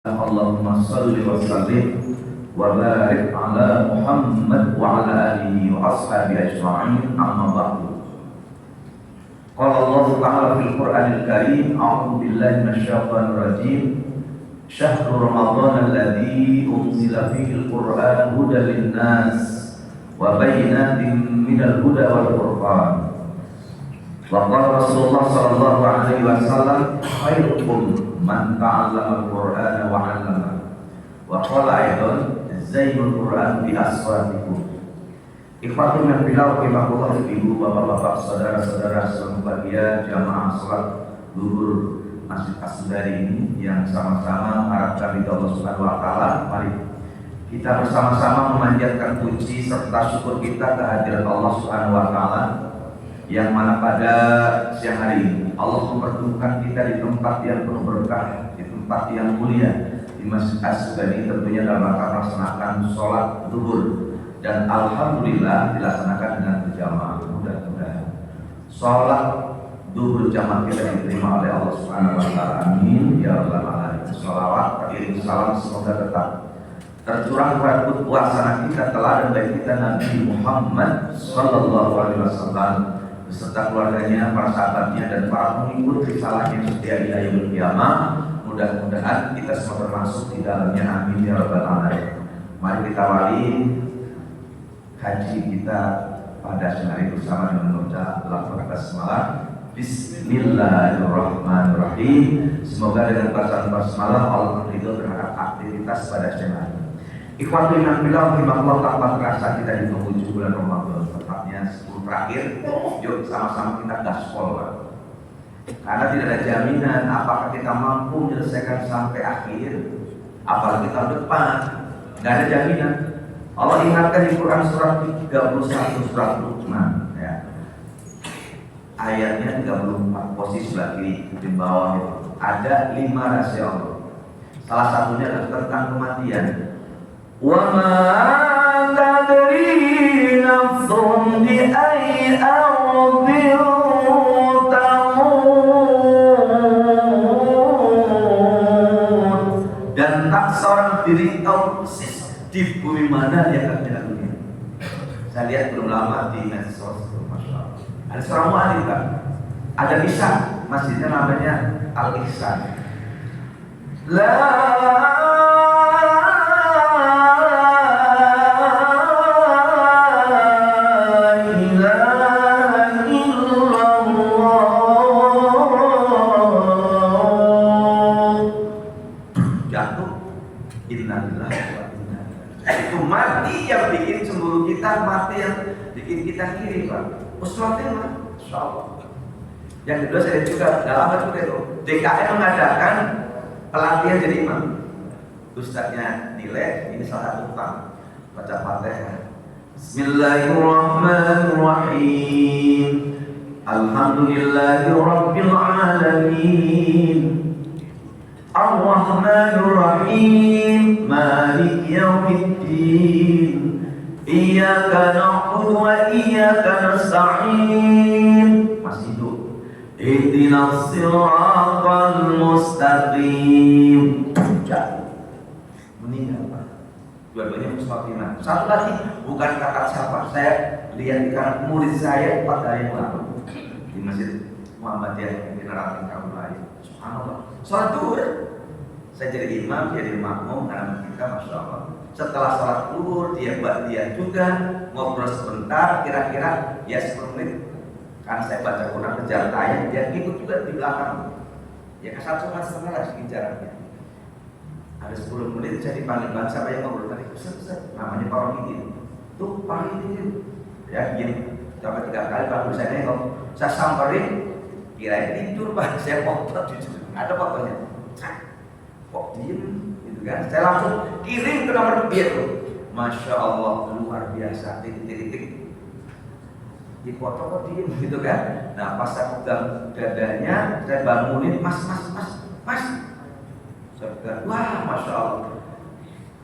Allahumma salli wa sallim wa barik ala Muhammad wa ala alihi wa ashabihi ajma'in, amma ba'du. Qala Allah Ta'ala fil Qur'anil Karim, a'udzu billahi minasyaitonir rajim. Syahrul Ramadan alladzi unzila fihi al-Qur'an hudan lin-nas wa bayyinatin minal huda wal furqan. Wa qala Rasulullah sallallahu alaihi wasallam, khairukum man ta'allama al-Qur'ana wa 'allama. Wa qala aidan zainul Qur'an bi aswatikum. Ikhwati min fillah rahimakumullah, ibu bapak-bapak, saudara-saudara sebagian jamaah salat zuhur Masjid As-Sudari ini yang sama-sama harapkan di Allah Subhanahu wa taala, mari kita bersama-sama memanjatkan puji serta syukur kita kehadirat Allah Subhanahu wa taala yang mana pada siang hari ini Allah mempertemukan kita di tempat yang penuh berkah, di tempat yang mulia, di Masjid As-Sudari, tentunya dalam rangka melaksanakan sholat zuhur, dan alhamdulillah dilaksanakan dengan berjamaah. Mudah-mudahan sholat zuhur jamaah kita diterima oleh Allah Subhanahu wa taala. Amin ya rabbal alamin. Sholawat beriring salam semoga tetap tercurah kepada puasana kita, teladan baik kita Nabi Muhammad sallallahu alaihi wasallam beserta keluarganya, para sahabatnya, dan para pengikut risalahnya setia ila yaumil qiyamah. Mudah-mudahan kita semua termasuk di dalamnya. Amin ya rabbal alamin. Mari kita awali haji kita pada siang hari bersama dengan membaca lafaz basmalah. Bismillahirrahmanirrahim. Semoga dengan bacaan basmalah Allah meridho terhadap aktivitas pada siang hari. Ikhwati min fillah rahimakumullah, tanpa terasa kita di penghujung bulan Ramadan, tepatnya 10 terakhir. Yuk sama-sama kita gaspol, Pak. Karena tidak ada jaminan apakah kita mampu menyelesaikan sampai akhir, apalagi tahun depan. Tidak ada jaminan. Allah ingatkan di Quran surat 31 surat Luqman, ya. Ayatnya 34, posisi sebelah kiri di bawah itu ada 5 rahasia Allah. Salah satunya adalah tentang kematian. Wa ma tadri nafsun bi ayyi ardin tamut, dan tak seorang diri tahu persis di bumi mana dia akan meninggal dunia. Saya lihat belum lama di medsos, masya Allah, ada seorang mu'alif, ada Ihsan, masjidnya namanya Al-Ihsan. Mati yang bikin kita kiri, Pak. Uswatin, Pak. Insyaallah. Yang kedua saya juga dalam juga itu DKM mengadakan pelatihan jadi imam. Ustadznya nilai, ini salah satu Pak. Baca Fatihah. Bismillahirrahmanirrahim. Alhamdulillahirabbil alamin. Ar-Rahmanir-Rahim. Maliki yaumiddin. Iyyaka na'budu wa iyyaka nasta'in. Masih itu. Ihdinas siratal mustaqim. Jatuh. Meninggal, Pak. Dua-duanya muswatina. Satu lagi bukan kata siapa. Saya lihat di kanan murid saya 4 hari yang lalu di Masjid Muhammadiyah di Neratin Kabulai. Subhanallah. Sholat zuhur. Saya jadi imam, jadi makmum karena kita, masya Allah. Setelah sholat zuhur dia buat dia juga ngobrol sebentar, kira-kira ya 10 menit. Karena saya baca Quran kejar tayang, dia ikut juga di belakang. Ya kesal cuma setengah lah sedikit jaraknya. Ada 10 menit saya dipanggil bang, siapa yang ngobrol tadi? Set, namanya Pak Rohidin. Tuh Pak Rohidin. Ya gini, sampai 3 kali baru saya nengok. Saya samperin, kirain tidur, Pak. Saya foto jujur, ada fotonya. Kok diem gitu kan? Saya langsung kirim ke nomor dia tuh. Masya Allah, luar biasa. Titik-titik di foto kok diem gitu kan? Nah pas saya pegang dadanya, saya bangunin, mas. Saya pegang, wah Masya Allah.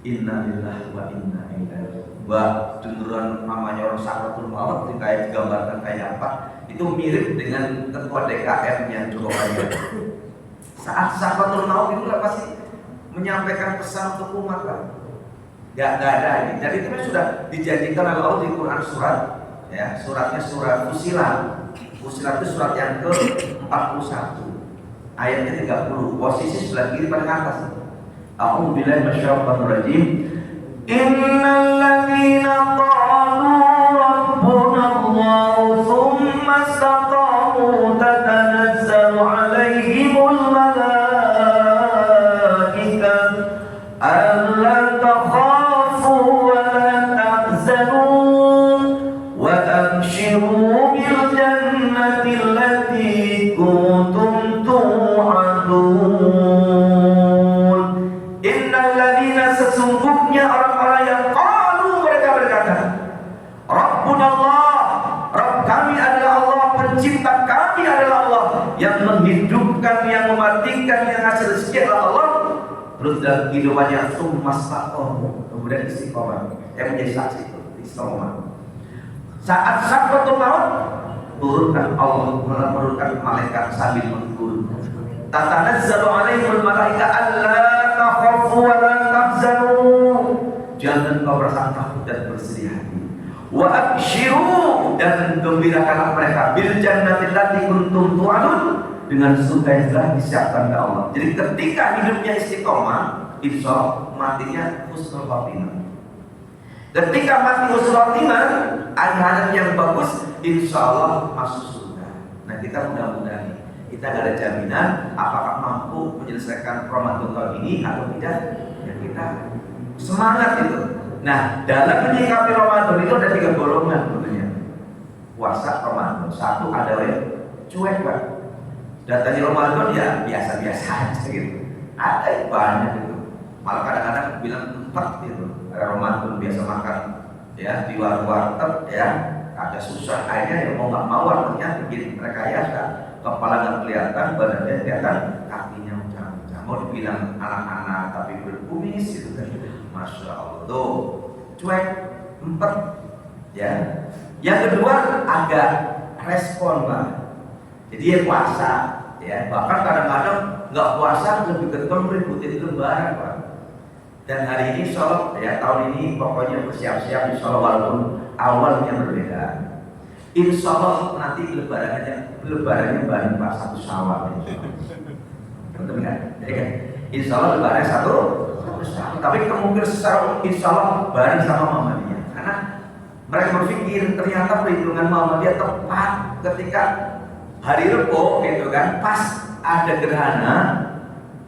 Innalillahi wa inna ilaihi. Wah, beneran namanya orang sakratul maut, kayak digambarkan kayak apa? Itu mirip dengan ketua DKM yang cukup banyak. Saat sakratul maut itu pasti menyampaikan pesan untuk umat Pak. Gak ada ini. Jadi itu sudah dijanjikan oleh Allah di Quran surat, ya, suratnya surat Fusilat. Fusilat itu surat yang ke-41, ayatnya 30, posisi sebelah kiri paling atas. A'udzu billahi minasyaitonir rajim. Innal ladzina qalu rabbuna Allah tsumma istaqamu tatanazzalu 'alaihimul malaikah alla takhafu wa la tahzanu wa abshiru bil jannati allati kuntum tu'adun. Innal ladzina, sesungguhnya orang-orang yang qalu, mereka berkata, Rabbuna Allah, Rabb kami adalah Allah, pencipta kami adalah Allah, yang menghidupkan, yang mematikan, yang ngasih rezeki adalah Allah. Terus dalam kehidupannya summastaqamu, kemudian istiqomah, yang menjadi saksi itu istiqomah. Saat sakratul maut, turunkan Allah, menurunkan malaikat sambil menegur, tatanazzalu alaihimul malaika alla takhafu wa la tahzanu, jangan kau merasa takut dan bersedih hati, wa abshiru, dan gembirakanlah mereka, bil jannati allati kuntum tu'adun, dengan surga yang telah disiapkan oleh Allah. Jadi ketika hidupnya istiqomah, insya matinya husnul khotimah. Ketika mati husnul khotimah, akhir yang bagus, insya Allah masuk surga. Nah, kita mudah-mudahan kita gak ada jaminan apakah mampu menyelesaikan Ramadan tahun ini atau tidak. Ya kita semangat itu. Nah, dalam menyikapi Ramadan itu ada 3 golongan sebenarnya. Puasa Ramadan, satu ada yang cuek Pak. Datanya Ramadan ya biasa-biasa aja gitu. Ada yang banyak gitu. Malah kadang-kadang bilang 4 gitu. Ada Ramadan biasa makan ya di warteg ya, ada susah akhirnya yang mau nggak mau wartegnya bikin rekayasa, kepala nggak kelihatan, badannya kelihatan, kakinya macam-macam. Mau dibilang anak-anak tapi berkumis gitu kan. Masya Allah tuh cuek 4 ya. Yang kedua agak respon Pak. Jadi ya puasa ya, bahkan kadang-kadang nggak puasa lebih ketemu ributin lebaran Pak. Dan hari ini insya Allah ya, tahun ini pokoknya bersiap-siap insya Allah, walaupun awalnya berbeda. Insya Allah nanti lebarannya bareng Pak 1 Syawal. Betul kan? Jadi kan insya Allah lebarannya 1 Syawal. Tapi kemungkinan secara insya Allah bareng sama Muhammadiyah. Karena mereka berpikir ternyata perhitungan Muhammadiyah tepat ketika hari Rebo gitu kan, pas ada gerhana.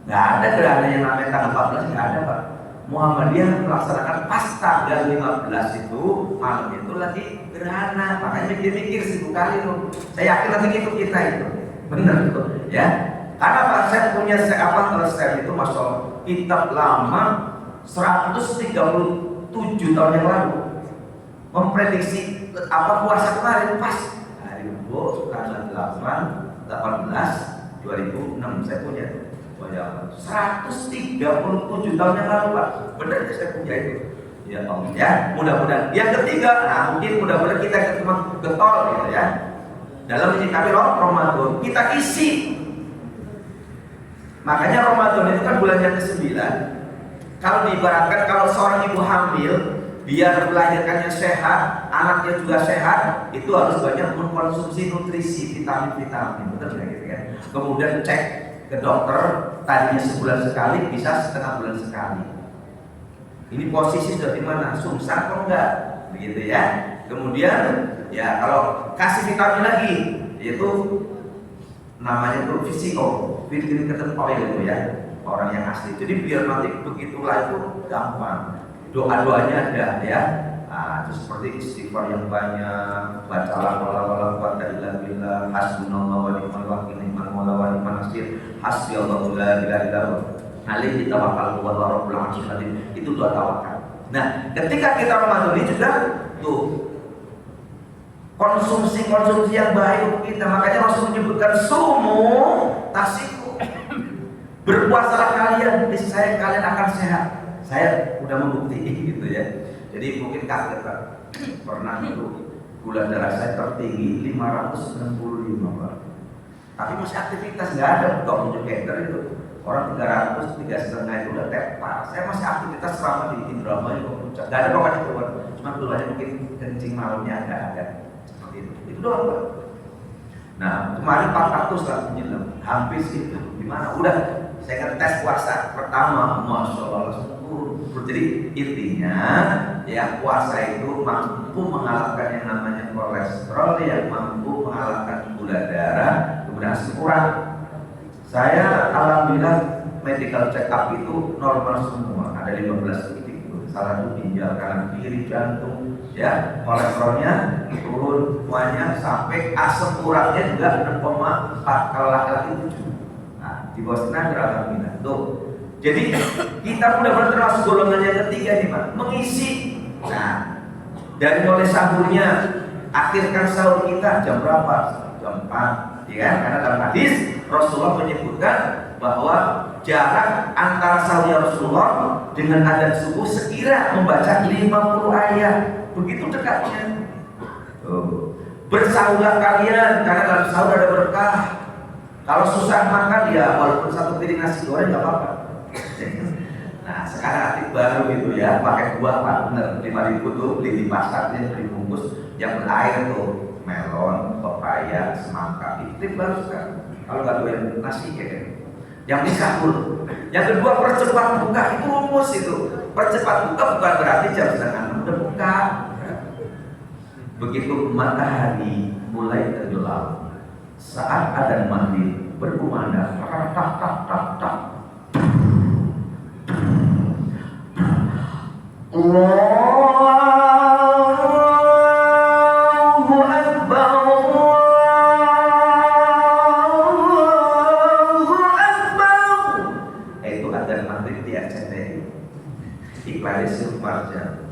Nggak ada gerhana yang namanya tanggal 14, nggak ada Pak. Muhammadiyah melaksanakan pas tanggal 15 itu malam itu lagi gerhana, makanya mikir-mikir 1000 kali tuh. Saya yakin nanti ikut kita itu, benar itu ya. Karena Pak saya punya saya itu masuk kitab lama 137 tahun yang lalu memprediksi puasa kemarin pas hari Rabu tanggal 18 2006 saya punya. 137 tahun yang lalu Pak, benar saya punya itu. Ya Allah ya, mudah-mudahan. Yang ketiga, nah mungkin mudah-mudahan kita ketemu getol gitu ya. Dalam menyikapi Ramadan kita isi. Makanya Ramadan itu kan bulan yang ke-9. Kalau diibaratkan kalau seorang ibu hamil biar melahirkannya sehat, anaknya juga sehat, itu harus banyak mengkonsumsi nutrisi, vitamin-vitamin, betul gitu kan. Kemudian cek ke dokter, tadinya sebulan sekali bisa setengah bulan sekali. Ini posisi sudah di mana? Sungsang atau enggak? Begitu ya. Kemudian ya kalau kasih vitamin lagi, yaitu namanya itu vitamin ketentuan itu ya, orang yang asli. Jadi biar nanti begitulah itu gampang. Doa-doanya ada ya. Nah, itu seperti istighfar yang banyak, bacalah wala quwwata illa billah, hasbunallahu wa ni'mal wakil, ni'mal maula wa ni'mal nasir, hasbiyallahu la ilaha illa huwa, alaihi tawakkaltu wa huwa rabbul arsyil azim. Itu doa tawakal. Nah, ketika kita Ramadan ini juga tuh konsumsi yang baik untuk kita. Makanya Rasul menyebutkan sumu tasiku. Berpuasalah kalian, niscaya kalian akan sehat. Saya udah membuktikan gitu ya. Jadi mungkin kaget Pak, pernah itu gula darah saya tertinggi 565 Pak. Tapi masih aktivitas, nggak ada kok untuk cancer itu. Orang 300, 3,5 itu udah tepat. Saya masih aktivitas selama di Indramayu itu puncak. Gak ada pokoknya keluar. Cuma keluarnya mungkin kencing malamnya ada seperti itu. Itu doang Pak. Nah kemarin 400 lah menyelam. Hampir itu. Gimana? Udah saya ngetes puasa pertama, masya Allah sempurna. Jadi intinya ya puasa itu mampu mengalahkan yang namanya kolesterol, yang mampu mengalahkan gula darah, kemudian asam urat. Saya alhamdulillah medical check up itu normal semua, ada 15 titik, salah satu ginjal kanan kiri, jantung, ya kolesterolnya turun semuanya sampai asam uratnya juga 6,4 kalau laki-laki 7. Nah di bawah standar alhamdulillah. Tuh, jadi kita benar-benar termasuk golongan yang ketiga nih Pak, mengisi. Nah dari mulai sahurnya, akhirkan sahur kita jam berapa? Jam 4, ya kan? Karena dalam hadis Rasulullah menyebutkan bahwa jarak antara sahurnya Rasulullah dengan adzan subuh sekira membaca 50 ayat. Begitu dekatnya. Bersahurlah kalian karena dalam sahur ada berkah. Kalau susah makan ya walaupun satu piring nasi goreng nggak apa-apa. Nah sekarang aktif baru gitu ya, pakai buah partner 5.000 tuh beli di pasar, dia beli bungkus yang berair tuh, melon, pepaya, semangka, itu baru sekarang. Kalau nggak doyan nasi kayak yang di sahur. Yang kedua percepat buka, itu rumus itu. Percepat buka bukan berarti jam 5:30 udah buka. Begitu matahari mulai tenggelam, saat adzan maghrib berkumandang, tak tak tak tak tak. Allahu Akbar, Allahu Akbar. Itu adzan maghrib di RCTI. Iklan Silvarja.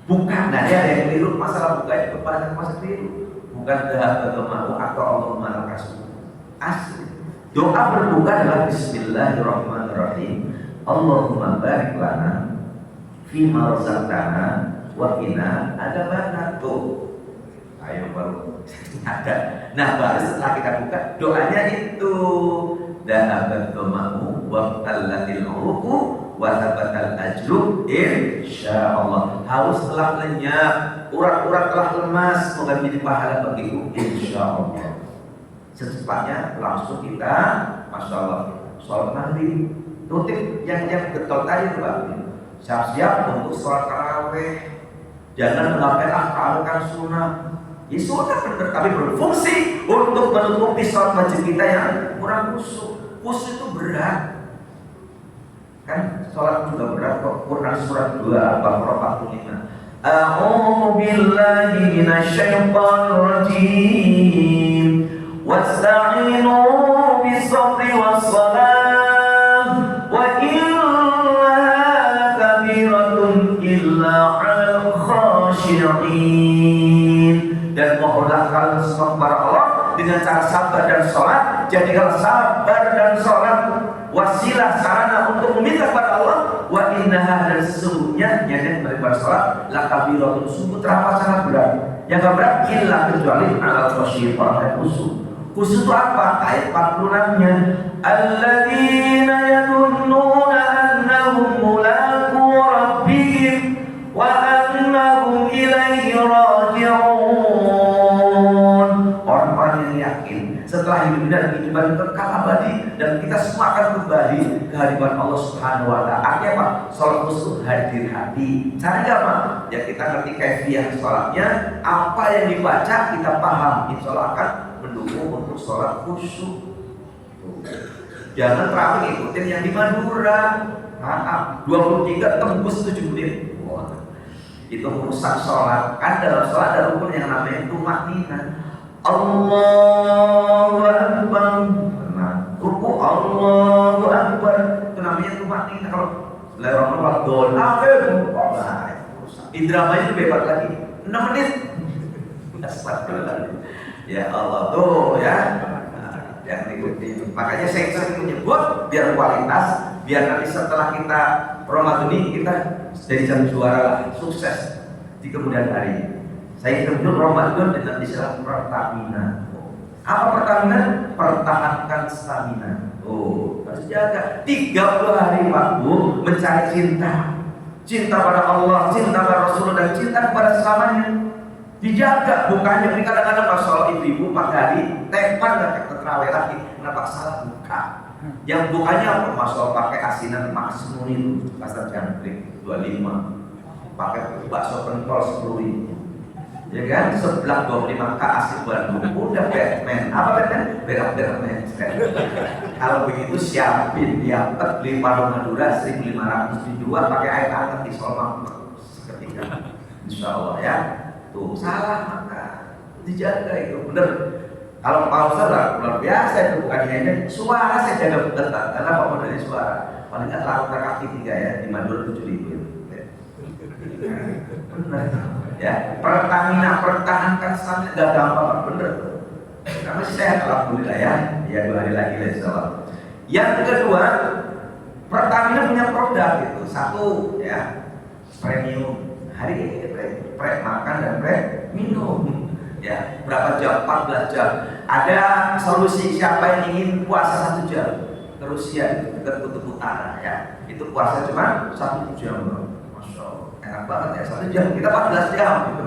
Bukan, nah dia ada yang keliru masalah buka itu pada masa keliru. Bukan mau atau Allahumma lakasu. Asli. Doa berbuka adalah Bismillahirrahmanirrahim. Allahumma barik lana fima razaqtana wa qina adzabannar. Tuh. Ayo baru ada. Nah, baru setelah kita buka doanya itu dhahabat dhama'u wa qallatil 'uruqu wa thabatal ajru insyaallah. Haus telah lenyap, urat-urat telah lemas, semoga menjadi pahala bagiku insyaallah. Secepatnya langsung kita masya Allah sholat maghrib. Tutup yang betul tadi Pak, siap-siap untuk sholat taraweh. Jangan melakukan sunnah. Ya sunnah benar, tapi berfungsi untuk menutupi sholat wajib kita yang kurang khusyuk. Khusyuk itu berat. Kan sholat juga berat kok. Quran surat 2 Al-Baqarah 45. A'udzu billahi minasyaitonir rajim. Wasta'inu bis-sabri was-salah wa innaha kabiratun illa 'alal khashi'in. Dan mohonlah kalian semua kepada Allah dengan cara sabar dan sholat. Jadikan sabar dan sholat wasilah sarana untuk meminta kepada Allah. Wa innaha, dan sesungguhnya yang daripada sholat lakabiratun, sungguh teramat sangat berat. Yang gak berat illa kecuali 'alal khashi'in, orang yang khusyuk. Khusus itu apa? Ayat 46-nya. Alladzina yadunnuna annahum mulaqu rabbihim wa annahum ilaihi raji'un. Orang-orang yang yakin setelah hidup dan kehidupan kekal abadi, dan kita semua akan kembali ke hadirat Allah Subhanahu wa taala. Artinya apa? Salat khusyuk hadir hati. Caranya apa? Ya kita ngerti kaifiah salatnya, apa yang dibaca kita paham, insyaallah akan mendukung untuk sholat khusyuk. Jangan terawih ikutin yang di Madura. Maaf, 23 tembus 7 menit. Wah, itu merusak sholat. Kan dalam sholat ada rukun yang namanya tumakninah. Allahu Akbar. Nah, ruku Allahu Akbar itu namanya tumakninah. Kalau Bismillahirrahmanirrahim akhir, Indramayu itu bebas lagi 6 menit. Astagfirullah. Ya Allah tuh ya, nah, yang diikuti. Makanya saya sering menyebut biar kualitas, biar nanti setelah kita Ramadan ini kita jadi juara lah, sukses di kemudian hari. Saya sebut Ramadan dengan istilah Pertamina. Apa Pertamina? Pertahankan stamina. Oh, harus jaga 30 hari Pak Bu mencari cinta pada Allah, cinta pada Rasulullah, dan cinta kepada sesamanya. Dijaga, bukannya ini kadang-kadang masalah ibu-ibu pagi hari tepan dan terawih lagi, kenapa salah buka? Yang bukannya apa? Masalah pakai asinan maksimum itu, pasar jangkrik 25, pakai bakso pentol 10.000, ya kan? Sebelah 25 asin Bandung, udah Batman, apa Batman? Batman. Kalau begitu siapin, ya beli paru Madura 1.500 dijual pakai air hangat di Solomon seketika, insya Allah ya. Tuh salah maka dijaga itu bener. Kalau pausa lah luar biasa itu, bukannya ini suara saya jaga betul karena apa modalnya suara paling nggak lakukan kaki 3 ya di Madura 7.000 bener ya. Pertamina pertahankan stamina gak gampang bener karena sehat alhamdulillah ya 2 hari lagi insyaallah. Yang kedua, Pertamina punya produk itu satu ya premium. Hari ini pre makan dan pre minum ya, berapa jam? 14 jam. Ada solusi siapa yang ingin puasa 1 jam ke Rusia ke kutub utara ya, itu puasa cuma 1 jam bro. Masya Allah enak banget ya, 1 jam kita 14 jam gitu.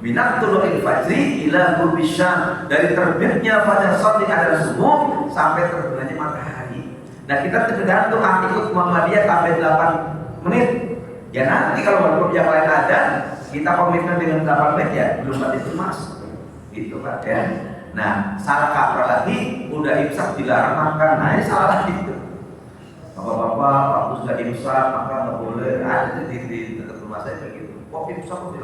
Minat tulu'il fajri ila ghurbi syam, dari terbitnya fajar shadiq adalah subuh sampai terbenamnya matahari. Nah kita tergantung ikut Muhammadiyah sampai 8 menit. Ya nanti kalau grup yang lain ada, kita komitmen dengan 8 menit ya belum itu masuk, gitu Pak ya. Nah salah kaprah lagi, udah imsak dilarang makan, nah ini salah lagi itu. Bapak-bapak, waktu sudah imsak maka nggak boleh. Ada di dekat rumah saya begitu. Kok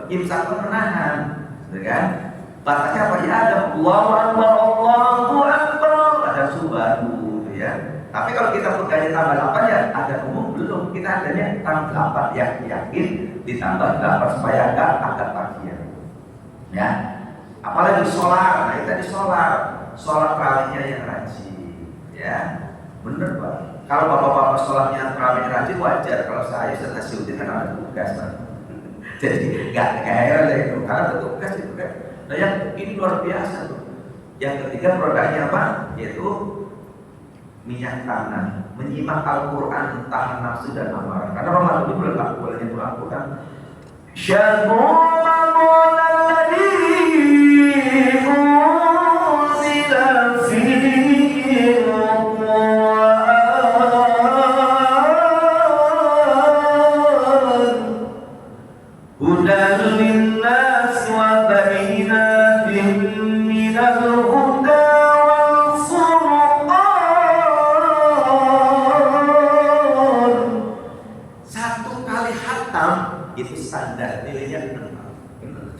imsak pun menahan, ya kan? Batasnya apa ya? Ada Allahu Akbar, Allahu Akbar, ada subhanahu, ya. Tapi kalau kita pegangnya tambah 8 ya ada umum belum, kita adanya tambah 8 ya yakin ditambah 8 supaya agak bagian ya. Apalagi sholat, nah itu tadi sholat terawihnya yang rajin ya, bener Pak. Kalau bapak-bapak sholatnya terawih rajin wajar, kalau saya nasihatin kan ada tugas Pak. Jadi nggak heran ya itu, karena ada tugas itu kan. Nah yang ini luar biasa tuh. Yang ketiga produknya apa? Yaitu minyak tanah, menyimak Al-Quran, tahan nafsu dan amarah. Karena Ramadan itu bulan bulannya bulan Al-Quran. Syahrul Ramadan alladzi unzila fihi al-Qur'an hudan linnas wa bayyinatin minal huda. Itu standar nilainya 6. Bener.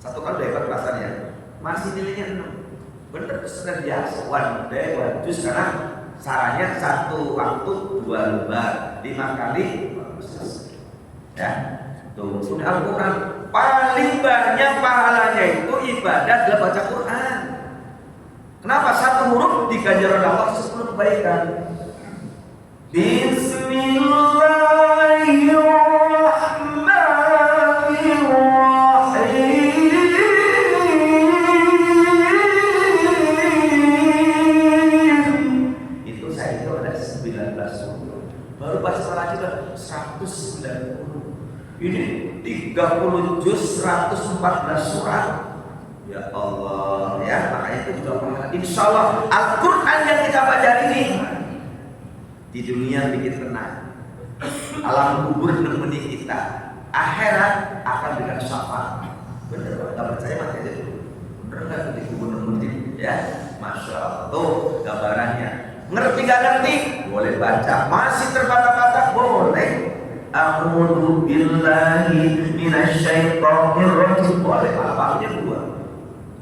1 kali udah hebat rasanya. Masih nilainya 6. Bener, sudah biasa. One day, one juice, karena sarannya 1 waktu 2 lembar 5 kali ya. Tuh, sudah Al-Quran. Paling banyak pahalanya itu ibadah dalam baca Quran. Kenapa? 1 huruf diganjar oleh Allah 10 kebaikan. Bismillahirrahmanirrahim. Baru basmalah aja 190. Ini 30 juz 114 surat. Ya Allah ya, makanya itu juga pahala. Insyaallah Al-Quran yang kita baca ini di dunia bikin tenang, alam kubur nemeni kita, akhirat akan dengan syafaat. Bener nggak percaya mati aja dulu. Bener nggak di kubur nemeni ya? Masya Allah tuh gambarannya. Ngerti gak ngerti? Boleh baca. Masih terbata-bata? Boleh. A'udzu billahi minasyaitonir rajim. Boleh. Apa-apanya 2.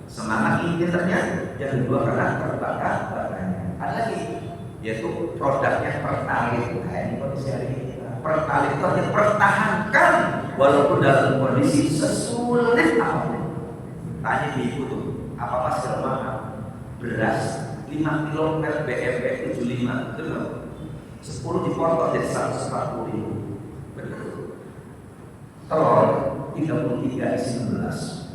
Semangat intinya. Yang kedua karena terbata-batanya. Ada lagi, yaitu produknya Pertalite. Nah ini kondisi hari ini. Pertalite itu hanya pertahankan walaupun dalam kondisi sesulit apapun. Tanya ibu tuh, apa segala mahal? Beras 5 kilo BMB 75, betul nggak? 10 dipotong jadi 140.000. Benar. Telur 33 isi 16.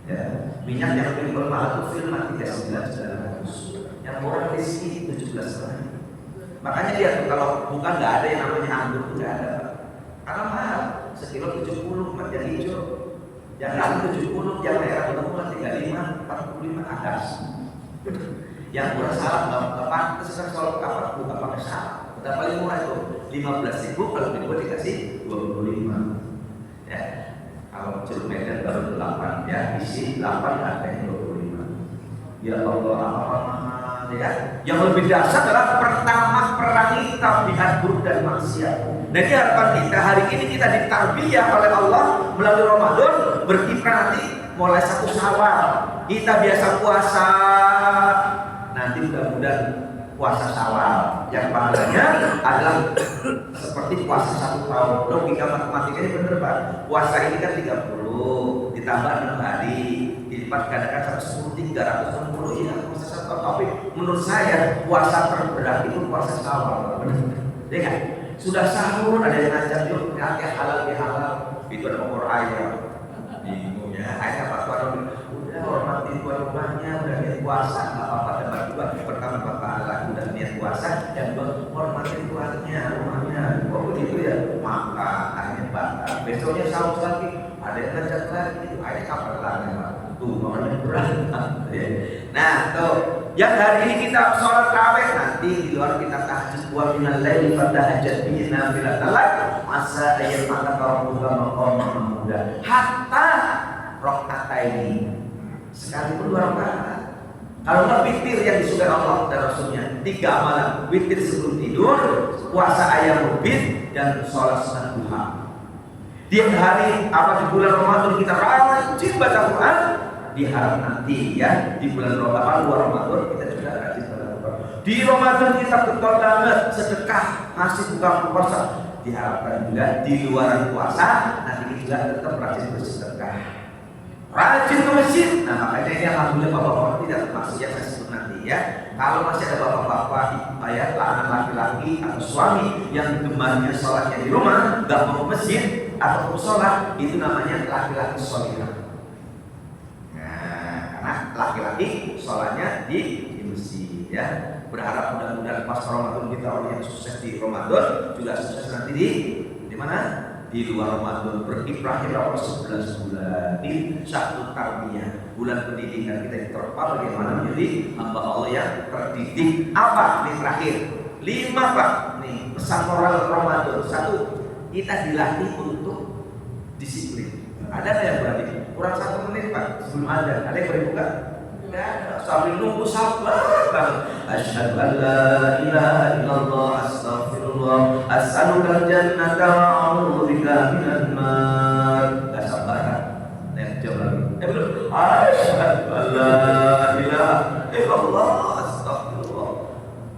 Ya, minyak yang lebih bermahal itu firman 39.900. Yang murah rezeki 17 lagi. Makanya dia tuh kalau bukan nggak ada yang namanya anggur tuh nggak ada, karena mahal. Sekilo 70 yang hijau, yang lalu 70, yang merah benar 35, 45 atas. Yang murah salah nggak pantas kan kalau apa bukan pakai salah. Kita paling murah itu 15.000, kalau kedua dikasih 25. Ya, kalau jeruk medan baru 8 ya, isi 8 harganya 25. Ya Allah, apa ya? Yang lebih dasar adalah pertama perangi tabiat buruk dan maksiat. Jadi harapan kita hari ini kita ditarbiyah oleh Allah melalui Ramadan, berkiprah nanti mulai 1 Syawal. Kita biasa puasa, nanti mudah-mudahan puasa Syawal yang pahalanya adalah seperti puasa 1 tahun. Logika matematikanya benar Pak. Puasa ini kan 30 ditambah 6 hari dilipat gandakan 110, 360 ya puasa 1 tahun. Tapi menurut saya puasa terberat itu puasa Syawal. Ya kan? Sudah sahur ada yang ngajak yuk ya halal ya halal. Itu ada opor ayam. Bingung ya. Akhirnya Pak Tuan udah hormati tuan rumahnya, udah niat puasa, nggak apa-apa dan berdua. Pertama Bapak Allah udah niat puasa, yang kedua hormati tuannya, rumahnya. Kok begitu ya? Maka akhirnya batal. Besoknya sahur lagi, ada yang ngajak lagi. Akhirnya kapan lagi Pak? Tuh makanya berat. Nah tuh, yang hari ini kita sholat tarawih, nanti di luar kita tahajud wa minal laili fatahajjad bihi nafilatan lak asa ayat mata rabbuka maqaman mahmuda hatta rakaataini, sekalipun 2 rakaat. Kalau nggak witir yang disukai Allah dan Rasulnya 3 malam, witir sebelum tidur, puasa ayam ubin, dan sholat sunat duha. Di hari di bulan Ramadan kita rajin baca Quran, diharap nanti ya di bulan Ramadan, luar Ramadan kita juga rajin baca Quran. Di Ramadan kita betul banget sedekah, ngasih buka puasa. Diharapkan juga di luar puasa nanti kita juga tetap rajin bersedekah, rajin ke masjid. Nah makanya ini alhamdulillah bapak-bapak tidak termasuk yang saya sebut nanti ya. Kalau masih ada bapak-bapak ya, anak laki-laki atau suami yang gemarnya sholatnya di rumah, nggak mau ke masjid atau sholat, itu namanya laki-laki sholihah. Nah, laki-laki sholatnya di masjid ya. Berharap mudah-mudahan pas Ramadan kita orang yang sukses di Ramadan juga sukses nanti di mana? Di luar Ramadan. Berkiprah 11 bulan di satu tarbiyah, bulan pendidikan kita diterpa bagaimana menjadi hamba Allah yang terdidik. Apa nih terakhir? 5 Pak. Nih pesan moral Ramadan. 1, kita dilatih untuk disiplin. Ada nggak yang berarti? Kurang 1 menit Pak sebelum ada. Ada yang berani buka? Tidak ada. Sambil nunggu sabar banget. Asyhadu an la ilaha illallah astaghfirullah as'alukal jannata wa a'udzubika minan nar. Enggak sabaran. Jawab lagi. Belum. Asyhadu an la ilaha illallah astaghfirullah.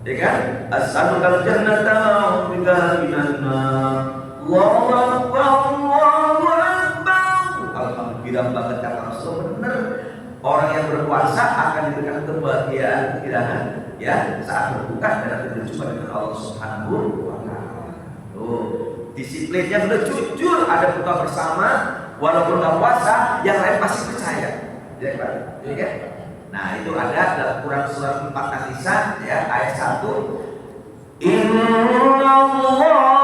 Ya kan? As'alukal jannata wa a'udzubika minan nar. Allahu akbar, Allahu akbar. Alhamdulillah banget kata Rasul, benar. Orang yang berpuasa akan diberikan kebahagiaan kegirangan ya saat berbuka dan berjumpa dengan Allah Subhanahu wa taala. Tuh, disiplinnya benar, jujur ada buka bersama walaupun nggak puasa, yang lain pasti percaya. Ya kan? Ya kan? Nah, itu ada dalam Quran surat 4 An-Nisa ya ayat 1. Innallaha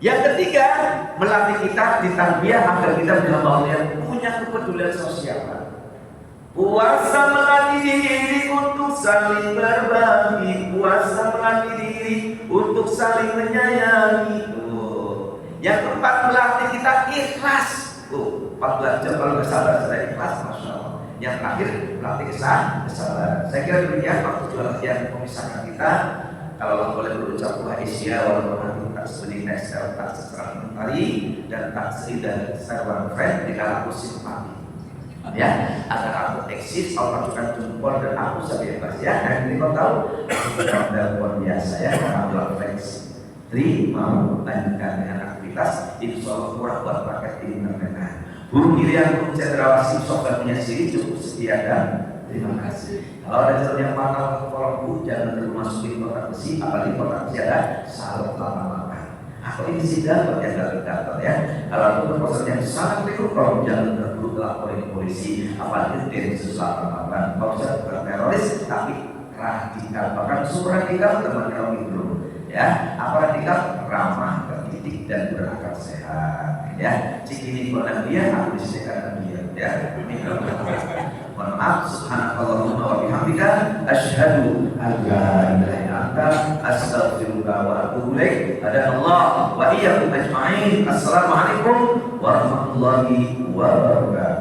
Yang ketiga, melatih kita ditarbiyah agar kita menjadi Allah yang punya kepedulian sosial. Puasa melatih diri untuk saling berbagi, puasa melatih diri untuk saling menyayangi. Yang keempat, melatih kita ikhlas. 14 jam kalau bersabar sudah ikhlas, masya Allah. Yang terakhir, melatih kesabaran. Saya kira demikian waktu latihan pemisahan kita. Kalau boleh berucap wa isya walaupun tak sedih tak secara mentari dan tak sedih dan secara friend jika aku simpati ya agar aku eksis Allah ajukan jempol dan aku sebebas ya. Dan ini kau tahu sudah luar biasa ya kalau flex mau lanjutkan dengan aktivitas insya Allah murah buat paket di internet. Guru Irian Cendrawasih sobat punya siri cukup setia dan terima kasih. Kalau ada jalur yang patah atau kolom jangan terlalu masukin kotak besi, apalagi kotak besi ada salep lama-lama. Atau insiden yang gagal ya. Kalau itu proses yang sangat keliru kalau jangan terburu laporin polisi, apalagi Densus 88. Kalau saya bukan teroris tapi radikal, bahkan subradikal teman kalau itu ya. Apa radikal? Ramah, terdidik dan berakal sehat ya. Cikini bukan dia, aku disekan dia ya. Mohon maaf, subhanakallahumma wa bihamdika asyhadu an la ilaha illa anta astaghfiruka wa atubu ilaik. Hadanallahu wa iyyakum ajma'in. Assalamualaikum warahmatullahi wabarakatuh.